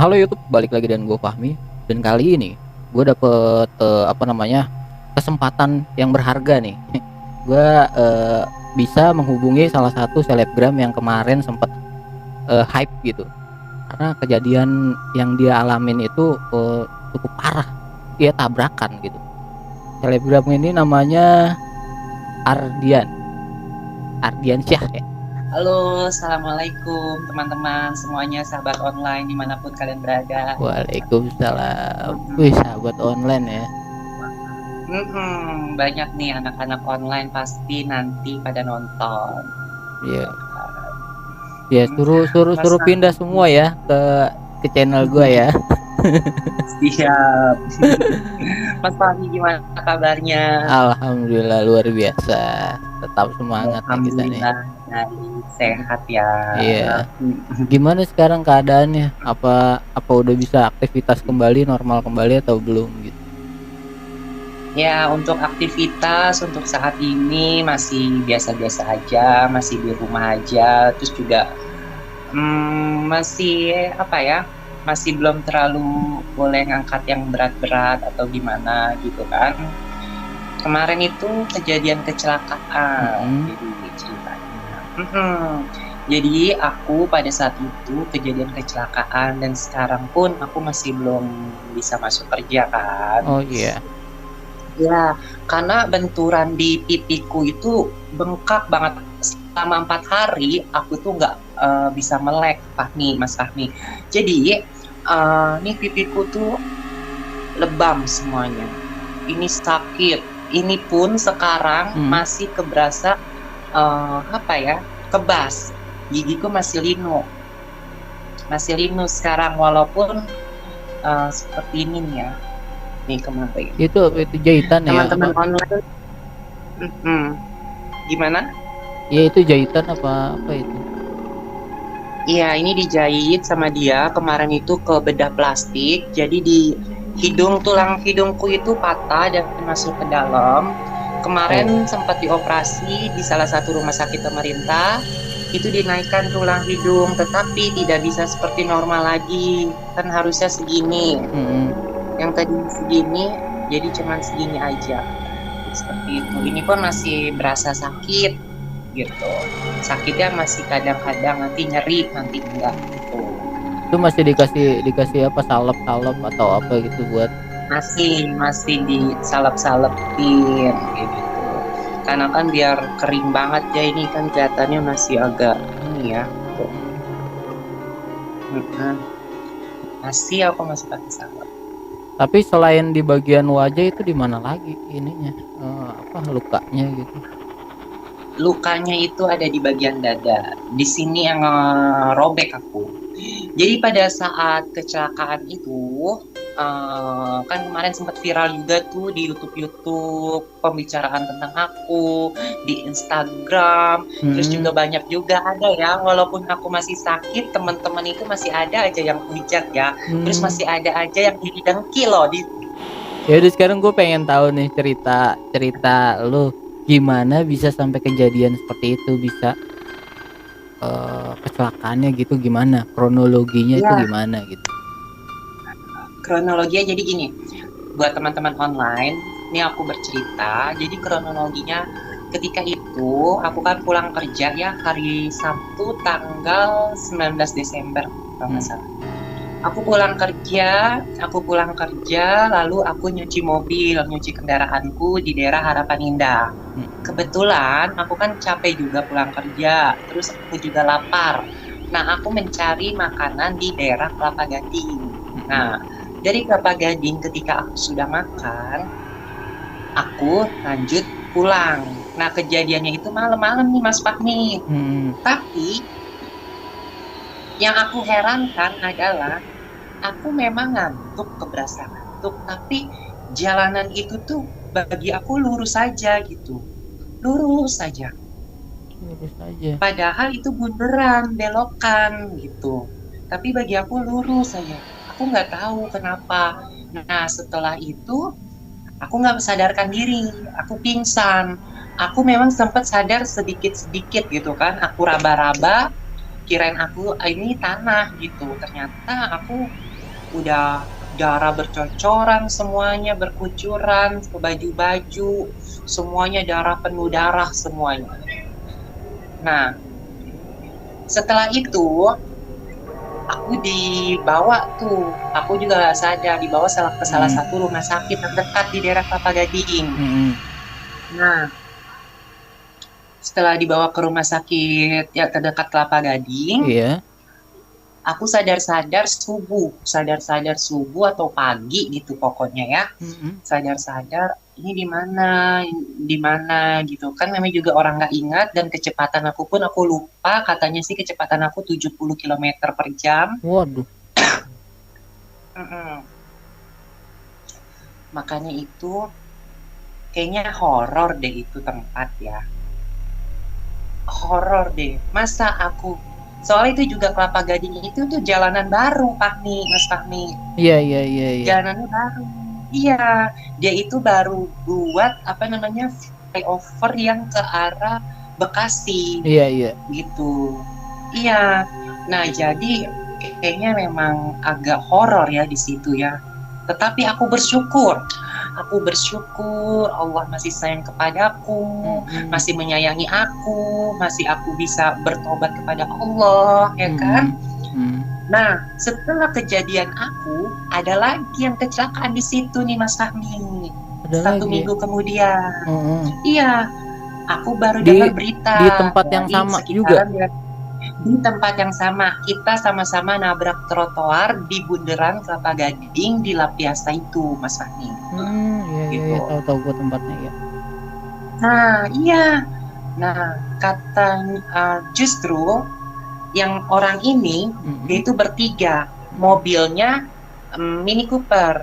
Halo YouTube, balik lagi dengan gue Fahmi. Dan kali ini gue dapet kesempatan yang berharga nih. Gue bisa menghubungi salah satu selebgram yang kemarin sempat hype gitu. Karena kejadian yang dia alamin itu cukup parah. Dia tabrakan gitu. Selebgram ini namanya Ardian Syah ya. Halo, assalamualaikum teman-teman semuanya, sahabat online dimanapun kalian berada. Waalaikumsalam. Wih, sahabat online ya. Banyak nih anak-anak online pasti nanti pada nonton. Iya. Ya, suruh pindah semua ya ke channel gue ya. Siap. Mas Fahmi, gimana kabarnya? Alhamdulillah luar biasa. Tetap semangat nih kita nih. Sehat ya. Iya. Gimana sekarang keadaannya? Apa udah bisa aktivitas kembali, normal kembali atau belum gitu? Ya, untuk aktivitas untuk saat ini masih biasa-biasa aja, masih di rumah aja. Terus juga masih masih belum terlalu boleh ngangkat yang berat-berat atau gimana gitu kan. Kemarin itu kejadian kecelakaan, jadi ceritanya. Jadi aku pada saat itu kejadian kecelakaan dan sekarang pun aku masih belum bisa masuk kerja kan. Oh iya. Ya, karena benturan di pipiku itu bengkak banget. Selama 4 hari aku tuh nggak bisa melek, Mas Fahmi. Jadi nih pipiku tuh lebam semuanya. Ini sakit. Ini pun sekarang masih keberasa kebas. Gigiku masih linu sekarang, walaupun seperti ini nih ya. Nih kemarin. Itu jahitan ya? Teman-teman online. Gimana? Ya itu jahitan apa itu? Iya, ini dijahit sama dia kemarin itu ke bedah plastik. Jadi di tulang hidungku itu patah dan masuk ke dalam. Kemarin sempat dioperasi di salah satu rumah sakit pemerintah. Itu dinaikkan tulang hidung, tetapi tidak bisa seperti normal lagi. Kan harusnya segini. Yang tadi segini, jadi cuma segini aja. Seperti itu. Ini pun masih berasa sakit gitu. Sakitnya masih kadang-kadang, nanti nyeri, nanti enggak gitu. Itu masih dikasih apa, salep atau apa gitu buat? Masih disalep-salepin gitu. Karena kan biar kering banget ya, ini kan kelihatannya masih agak ini ya. Masih pakai salep. Tapi selain di bagian wajah itu di mana lagi ininya? Lukanya gitu? Lukanya itu ada di bagian dada. Di sini yang robek aku. Jadi pada saat kecelakaan itu kan kemarin sempat viral juga tuh di YouTube pembicaraan tentang aku, di Instagram, terus juga banyak juga ada ya, walaupun aku masih sakit, teman-teman itu masih ada aja yang hujat ya, terus masih ada aja yang dengki loh. Ya udah, sekarang gue pengen tahu nih cerita lu gimana bisa sampai kejadian seperti itu, bisa kecelakaannya gitu, gimana kronologinya itu gimana gitu? Kronologinya jadi gini, buat teman-teman online, ini aku bercerita. Jadi kronologinya ketika itu aku kan pulang kerja ya, hari Sabtu tanggal 19 Desember kalau nggak salah. Aku pulang kerja, lalu aku nyuci kendaraanku di daerah Harapan Indah. Kebetulan aku kan capek juga pulang kerja, terus aku juga lapar. Nah, aku mencari makanan di daerah Kelapa Gading. Nah, dari Kelapa Gading ketika aku sudah makan, aku lanjut pulang. Nah, kejadiannya itu malam-malam nih Mas Fahmi. Tapi yang aku herankan adalah aku memang keberasa ngantuk, tapi jalanan itu tuh bagi aku lurus saja gitu. Lurus saja. Padahal itu bunderan, belokan gitu. Tapi bagi aku lurus saja. Aku nggak tahu kenapa. Nah, setelah itu aku nggak sadarkan diri, aku pingsan. Aku memang sempat sadar sedikit-sedikit gitu kan. Aku raba-raba, kirain aku ini tanah gitu. Ternyata aku udah darah bercocoran, semuanya berkucuran ke baju-baju, semuanya darah, penuh darah semuanya. Nah, setelah itu aku dibawa tuh, aku juga gak sadar, dibawa ke salah satu rumah sakit terdekat di daerah Kelapa Gading. Nah, setelah dibawa ke rumah sakit yang terdekat Kelapa Gading, aku sadar-sadar subuh atau pagi gitu pokoknya ya. Sadar-sadar ini di mana gitu kan, memang juga orang nggak ingat, dan kecepatan aku pun aku lupa, katanya sih kecepatan aku 70 km per jam. Waduh. Makanya itu kayaknya horor deh itu tempat ya. Horor deh. Masa aku, soalnya itu juga Kelapa Gading itu tuh jalanan baru, Mas Fahmi. Iya. Jalanannya baru. Iya, dia itu baru buat flyover yang ke arah Bekasi. Iya. Gitu. Iya. Nah, jadi kayaknya memang agak horor ya di situ ya. Tetapi aku bersyukur Allah masih sayang kepadaku, masih menyayangi aku, masih aku bisa bertobat kepada Allah, ya kan? Nah, setelah kejadian aku, ada lagi yang kecelakaan di situ nih, Mas Fahmi. Satu minggu kemudian. Iya, aku baru dengar berita. Di tempat yang sama juga? Di tempat yang sama. Kita sama-sama nabrak trotoar di bundaran Kelapa Gading di Lapiasa itu, Mas Fahmi. Iya, tahu gue tempatnya ya. Nah, iya. Nah, justru yang orang ini dia itu bertiga, mobilnya Mini Cooper.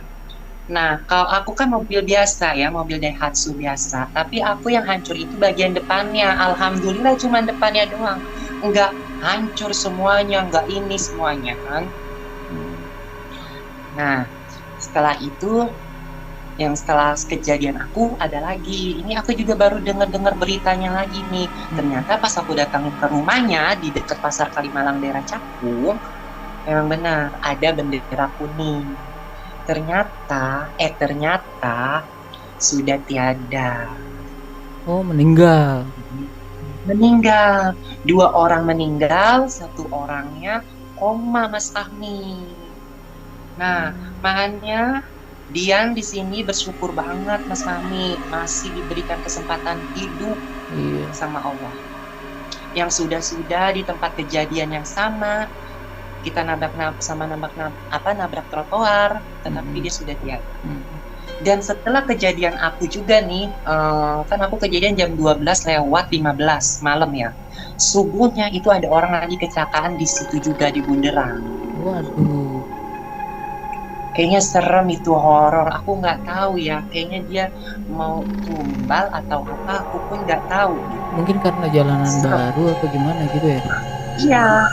Nah, kalau aku kan mobil biasa ya, mobil Daihatsu biasa, tapi aku yang hancur itu bagian depannya. Alhamdulillah cuma depannya doang, enggak hancur semuanya, enggak ini semuanya kan. Nah, setelah itu, yang setelah kejadian aku ada lagi. Ini aku juga baru dengar beritanya lagi nih. Ternyata pas aku datang ke rumahnya di dekat Pasar Kalimalang daerah Cakung, memang benar ada bendera kuning. Ternyata sudah tiada. Oh, meninggal. 2 orang meninggal, 1 orangnya koma, Mas Fahmi. Nah, makanya Dian di sini bersyukur banget, Mas Fahmi, masih diberikan kesempatan hidup sama Allah. Yang sudah di tempat kejadian yang sama, kita nabrak trotoar, tetapi dia sudah tiada. Dan setelah kejadian aku juga nih, kan aku kejadian jam 12:15 malam ya. Subuhnya itu ada orang lagi kecelakaan di situ juga di bundaran. Waduh. Kayaknya serem itu, horor. Aku nggak tahu ya. Kayaknya dia mau tumbal atau apa, aku pun nggak tahu. Mungkin karena jalanan baru atau gimana gitu ya? Iya.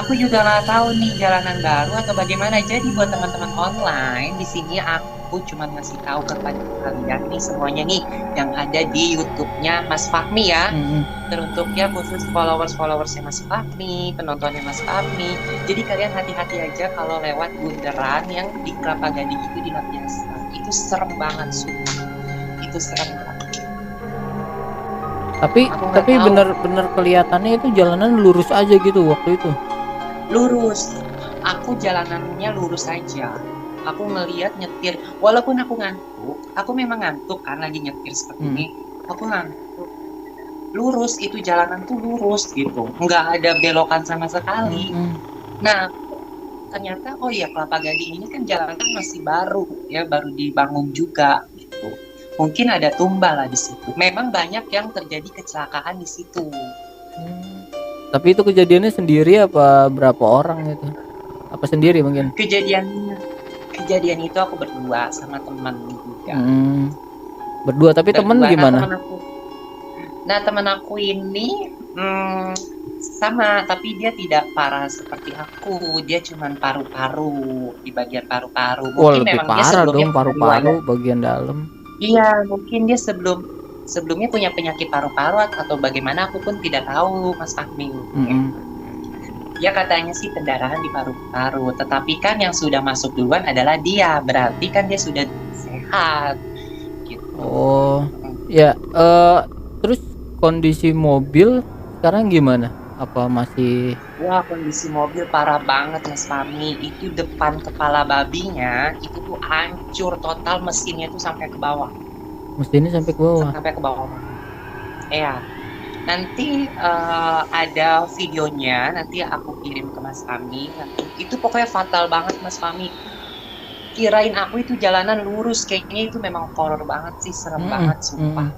Aku juga nggak tahu nih jalanan baru atau bagaimana. Jadi buat teman-teman online di sini aku cuma ngasih tahu kepada kalian nih semuanya nih yang ada di YouTube-nya Mas Fahmi ya. Teruntuk ya khusus followers-followersnya Mas Fahmi, penontonnya Mas Fahmi. Jadi kalian hati-hati aja kalau lewat bundaran yang di Kelapa Gading itu di Lapiasa. Itu serem banget, itu serem banget. Tapi benar-benar kelihatannya itu jalanan lurus aja gitu waktu itu. Lurus, aku jalanannya lurus aja. Aku ngelihat nyetir, walaupun aku ngantuk, aku memang ngantuk kan lagi nyetir seperti ini. Aku ngantuk. Lurus, itu jalanan tuh lurus gitu, nggak ada belokan sama sekali. Nah, ternyata oh iya Kelapa Gading ini kan jalanan masih baru ya, baru dibangun juga gitu. Mungkin ada tumbal lah di situ. Memang banyak yang terjadi kecelakaan di situ. Tapi itu kejadiannya sendiri apa berapa orang itu? Apa sendiri mungkin? Kejadian itu aku berdua sama teman juga. Berdua tapi teman gimana? Teman aku ini sama, tapi dia tidak parah seperti aku. Dia cuma paru-paru, di bagian paru-paru. Mungkin lebih memang parah dia dong paru-paru bagian dalam. Iya, mungkin dia sebelumnya punya penyakit paru-paru atau bagaimana, aku pun tidak tahu, Mas Fahmi. Ya katanya sih pendarahan di paru-paru, tetapi kan yang sudah masuk duluan adalah dia, berarti kan dia sudah sehat gitu. Oh, ya, terus kondisi mobil sekarang gimana? Apa masih Wah, kondisi mobil parah banget Mas Fahmi. Itu depan kepala babinya itu tuh hancur total, mesinnya tuh sampai ke bawah, mesinnya sampai ke bawah? sampai ke bawah. Iya. Nanti ada videonya, nanti aku kirim ke Mas Fahmi. Nanti itu pokoknya fatal banget Mas Fahmi. Kirain aku itu jalanan lurus, kayaknya itu memang horor banget sih, serem Mm-mm, banget sumpah. mm-mm.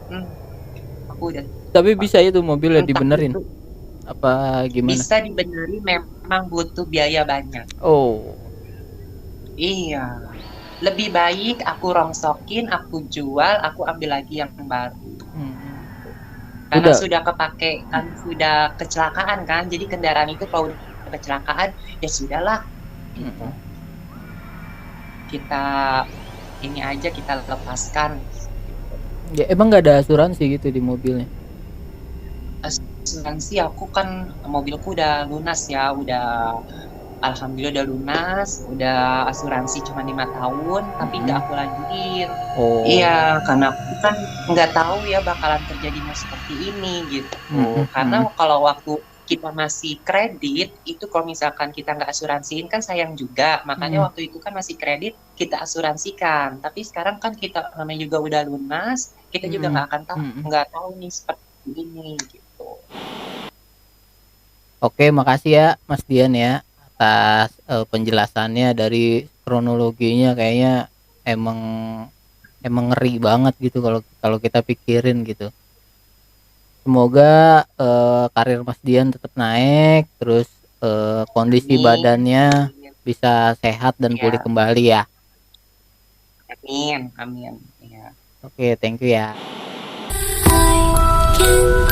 Hmm, aku udah Tapi bisa itu mobilnya entah dibenerin? itu Apa gimana? bisa dibeneri, memang butuh biaya banyak. Oh, Iya, lebih baik aku rongsokin, aku jual, aku ambil lagi yang baru. mm. Karena Udah. sudah kepake kan, sudah kecelakaan kan, jadi kendaraan itu kalau udah kecelakaan ya sudahlah gitu. Mm-mm. Kita ini aja kita lepaskan. Ya emang nggak ada asuransi gitu di mobilnya? Asuransi aku kan mobilku udah lunas ya, udah alhamdulillah udah lunas, udah asuransi cuma 5 tahun, tapi nggak Mm-mm. aku lanjutin. Oh. Iya, karena aku kan nggak tahu ya bakalan terjadinya seperti ini gitu. Mm-mm, Karena mm-mm, kalau waktu kita masih kredit, itu kalau misalkan kita nggak asuransiin kan sayang juga. Makanya mm-mm, waktu itu kan masih kredit, kita asuransikan. Tapi sekarang kan kita namanya juga udah lunas, kita juga mm-mm, nggak akan tahu, mm-mm. nggak tahu nih seperti ini gitu. Oke, makasih ya Mas Dian ya atas penjelasannya dari kronologinya kayaknya emang emang ngeri banget gitu kalau kalau kita pikirin gitu. Semoga karir Mas Dian tetap naik, terus kondisi Amin, badannya amin, bisa sehat dan pulih ya, kembali ya. amin, amin, ya. Oke, thank you ya. I can